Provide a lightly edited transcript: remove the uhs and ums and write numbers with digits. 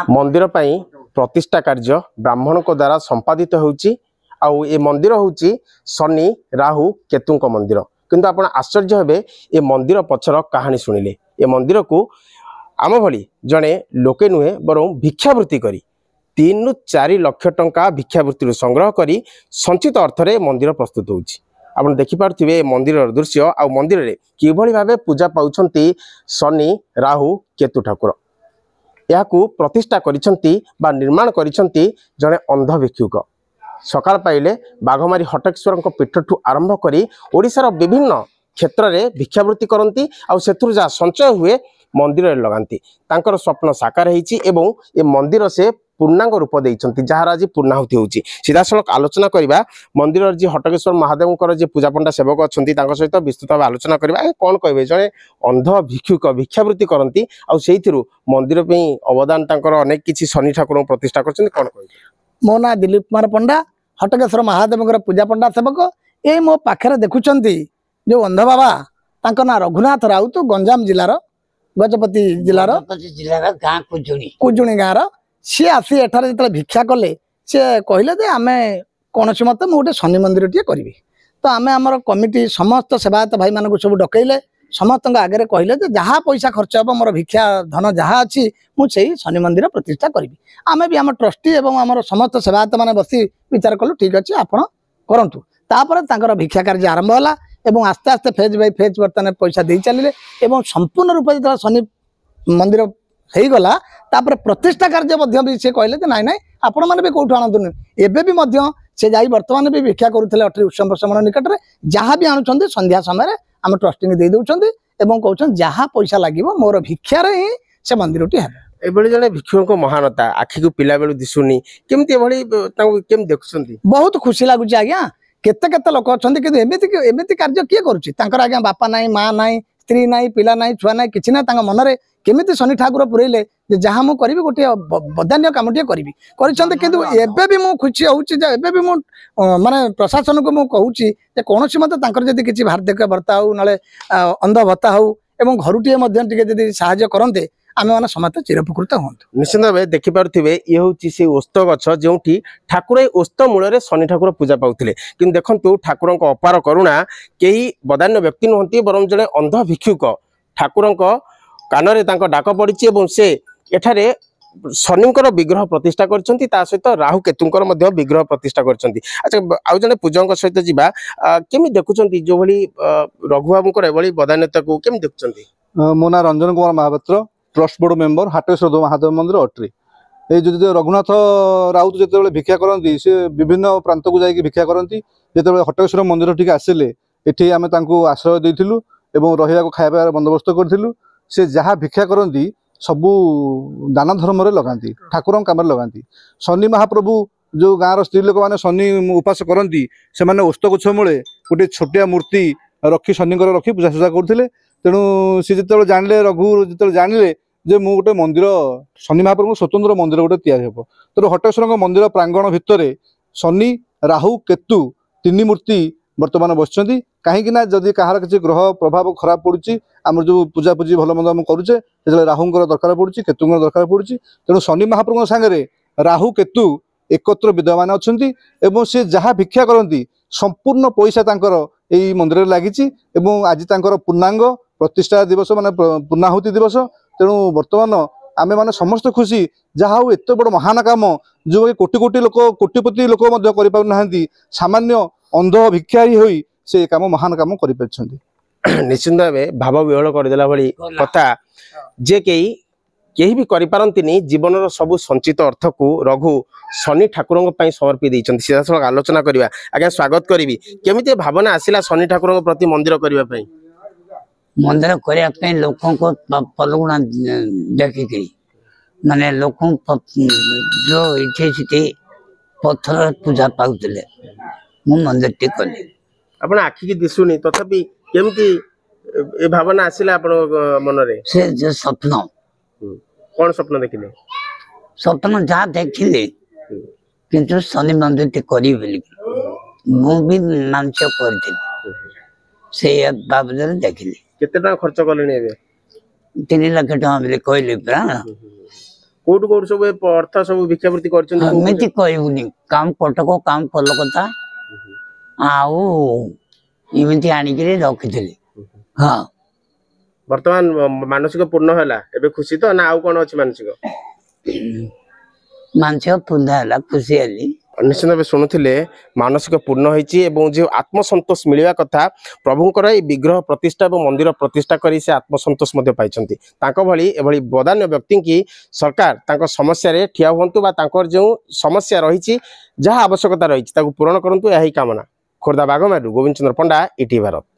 मंदिर पई प्रतिष्ठा कार्य ब्राह्मण को द्वारा संपादित होउची आउ ए मंदिर होउची शनि राहु केतुंक मंदिर किंतु आपण आश्चर्य हेबे ए मंदिर पछर कहानी सुनिले ए मंदिर को आम भली जड़े लोके नुहे बरं भिक्षावृत्ति करी 3 ରୁ 4 लाख टंका भिक्षावृत्ति संग्रह करी संचित अर्थरे मंदिर प्रस्तुत होउची आपण देखि पारथिबे मंदिर दृश्य आ मंदिर रे किभली भाबे पूजा पाउछंती शनि राहु केतु ठाकुर याकू प्रतिष्ठा करिसंती बा निर्माण करिसंती जने अंध भिक्षुक सकाळ पाइले बाघमारी हटकेश्वर पीठठू आरंभ करी ओडिशार विभिन्न क्षेत्र में भिक्षावृत्ति करती आ सेथुर जा संचय हुए मंदिर रे लगांती तांकर स्वप्न साकार होईची एवं ए मंदिर से पूर्णांग रूप देइछंती जहार आज पूर्णाहुति होउची सीधासलख आलोचना करिबा मंदिर जी हटकेश्वर महादेवकर जे पूजा पंडा सेवक अछंती तांकर सहित विस्तृत भाव आलोचना करिबा कोन कहबे जने अंध भिक्षुक भिक्षावृत्ति करती आ सेहिथिरु मंदिर पे अवदान तांकर अनेक किछि शनि ठाकुर प्रतिष्ठा करछंती कोन कहबे मो ना दिलीप कुमार पंडा हटकेश्वर महादेवकर पूजा पंडा सेवक ए मो पाखरे देखुचंती जो अंध बाबा तांकर ना रघुनाथ राउत गंजाम जिलार गजपति जिलार गाँ कुजुणी गाँव सी आसी एठार जो भिक्षा कले सी कहले जे आमे कौन मत मुझे शनि मंदिर टे करी तो आम आमर कमिटी समस्त सेवायत भाई मान सब डकैले समस्त आगे कहले जे जहाँ पैसा खर्च हे मोर भिक्षा धन जहाँ अच्छी मुझे शनि मंदिर प्रतिष्ठा करी आम भी आम ट्रस्टी और आम समस्त सेवायत मैंने बसी विचार कलु ठीक अच्छे आपड़ करूँ भिक्षा कार्य आरंभ है एवं आस्ते आस्ते फेज बाय फेज बर्तमान पैसा दे चलिए एवं संपूर्ण रूप जो शनि मंदिर हो गला प्रतिष्ठा कार्य भी से कहले नाई नाई आपण मैंने भी कौटू आणतुनि एबे भी से जाई वर्तमान भी भिक्षा करुले अटरी उत्सव प्रशमन निकट में जहाँ भी आणुंट संध्या समय आम ट्रस्टी दे दौरान एवं कहते जहाँ पैसा लगे मोर भिक्षार ही से मंदिर टी है जड़े भिक्षुक महानता आखि को पिला बेलू दिशुनी केमती देखुं बहुत खुशी लगुच आज्ञा केते केते लोक अच्छा कि एमती कार्य किए करुँच आज्ञा बापा नाई माँ नाई स्त्री नाई पिला नाई छुआ नाई कि ना मन में केमिति शनि ठाकुर पुरैले जहाँ मुझे करी गोटे बदान्य कम टे करी एबे भी मुझे खुशी हूँ माने प्रशासन को मुझे कहूँ कौन मत जदि किसी वार्धक्य भत्ता हो ना अंध भत्ता हो एवं घर टे साहाय्य करते आम मैंने समस्त चिरपकृत हूँ निश्चित भाव देखिपे ये हूँ से ओस्त गछ जो ठाकुर ओस्त मूल शनि ठाकुर पूजा पाते कि देखु ठाकुर अपार करुणा कई बदान्य व्यक्ति नुहति बरं जड़े अंध भिक्षुक ठाकुर कान डाक पड़ी से एठारे शनिंकर विग्रह प्रतिष्ठा करछंती ता सहित राहु केतुंकर मध्य विग्रह प्रतिष्ठा करछंती। अच्छा आउ जने पूजक सहित जीवा केमि देखुछंती जो भली रघुबाबुकर एभली बदान्यता को केमि देखुछंती? मो ना Ranjan Kumar Mahapatra trust board member Hateswar Mahadev मंदिर अट्री जो रघुनाथ राउत जो भिक्षा करती से विभिन्न प्रांत को जाकि भिक्षा करती जो हटेश्वर मंदिर टी आसिले ये आम आश्रय देलु और रहा खाଇବା बंदोबस्त करूँ से जहाँ भिक्षा करती सबू दान धर्म लगाती ठाकुर कम लगाती शनि महाप्रभु जो गाँव स्त्री लोक मैंने शनि उपास करती से ओस्त गछ मूले गोटे छोटिया मूर्ति रखी शनि रखी पूजा सूजा करते तेणु सी जो जानिले रघु जो जानिले जे मु गोटे मंदिर शनि महाप्रभु स्वतंत्र मंदिर गोटे तैयारी हे तेणु हटेश्वर मंदिर प्रांगण भितर शनि राहु केतु 3 मूर्ति वर्तमान बसुँच कहीं जदि कहार किसी ग्रह प्रभाव खराब पड़ुची आम जो पूजा पूजी भल मंद करुचे जो राहुंर दरकार पड़ुची केतुंर दरकार पड़ुची तेणु शनि महाप्रभु सागरे राहु केतु एकत्र विद्यमान अच्छा सी जहाँ भिक्षा करती संपूर्ण पैसा तांकर यही मंदिर लगी आज तांकर पूर्णांग प्रतिष्ठा दिवस माने पूर्णाहुति दिवस तेणु वर्तमान आमे माने समस्त खुशी जहाँ हूँ एत बड़ महान काम जो कोटी कोटी लोक कोटिपति लोक कर सामान्य अंध भिक्षारी होई से काम महान काम कर निश्चिंत भाव विहल करदेला भली कथा जे केही भी करिपारंतिनी जीवन सबु संचित अर्थ को रघु शनि ठाकुर समर्पी देइछन्ति सीधासलख आलोचना करिवा। आज्ञा स्वागत करी केमिति भावना आसिला शनि ठाकुर प्रति मंदिर करिवा पई? मंदिर करिया पई लोकों को पलगुणा देखिकरी माने लोकों जो इथे सिथे पत्थर पूजा पाउतले मु मंदिर टे कले आपण आखि की दिसुनी तथापि केमिति ए भावना आसिला आपण मन रे? से जे स्वप्न कौन स्वप्न देखिले? स्वप्न जहाँ देखिले किंतु शनि मंदिर टे करी बोली मु भी मानस करथि से बाबदर देखिले। केते टका खर्च करलेनी एबे? 3 लाख टका बोले कहले परा କୋଉଠୁ କୋଉଠୁ ସବୁ ଏ ଅର୍ଥ ସବୁ ଭିକ୍ଷାବୃତ୍ତି କରିଛନ୍ତି କୋଉ ଏମିତି କହିବୁନି କାମ କଟକ କାମ କଲକତା ଆଉ ଏମିତି ଆଣିକିରି ରଖିଥିଲି। ହଁ ବର୍ତ୍ତମାନ ମାନସିକ ପୂର୍ଣ୍ଣ ହେଲା ଏବେ ଖୁସି ତ ନା ଆଉ କଣ ଅଛି ମାନସିକ? ମାନସିକ ପୂର୍ଣ୍ଣ ହେଲା, ଖୁସି ହେଲି। ନିଶ୍ଚିତ ଭାବେ ଶୁଣୁଥିଲେ ମାନସିକ ପୂର୍ଣ୍ଣ ହେଇଛି ଏବଂ ଯେଉଁ ଆତ୍ମସନ୍ତୋଷ ମିଳିବା କଥା ପ୍ରଭୁଙ୍କର ଏଇ ବିଗ୍ରହ ପ୍ରତିଷ୍ଠା ଏବଂ ମନ୍ଦିର ପ୍ରତିଷ୍ଠା କରି ସେ ଆତ୍ମସନ୍ତୋଷ ମଧ୍ୟ ପାଇଛନ୍ତି। ତାଙ୍କ ଭଳି ଏଭଳି ବଦାନ୍ୟ ବ୍ୟକ୍ତି କି ସରକାର ତାଙ୍କ ସମସ୍ୟାରେ ଠିଆ ହୁଅନ୍ତୁ ବା ତାଙ୍କର ଯେଉଁ ସମସ୍ୟା ରହିଛି ଯାହା ଆବଶ୍ୟକତା ରହିଛି ତାକୁ ପୂରଣ କରନ୍ତୁ, ଏହା ହିଁ କାମନା। ଖୋର୍ଦ୍ଧା ବାଘମାରୀରୁ ଗୋବିନ୍ଦ ଚନ୍ଦ୍ର ପଣ୍ଡା, ଇଟିଭି ଭାରତ।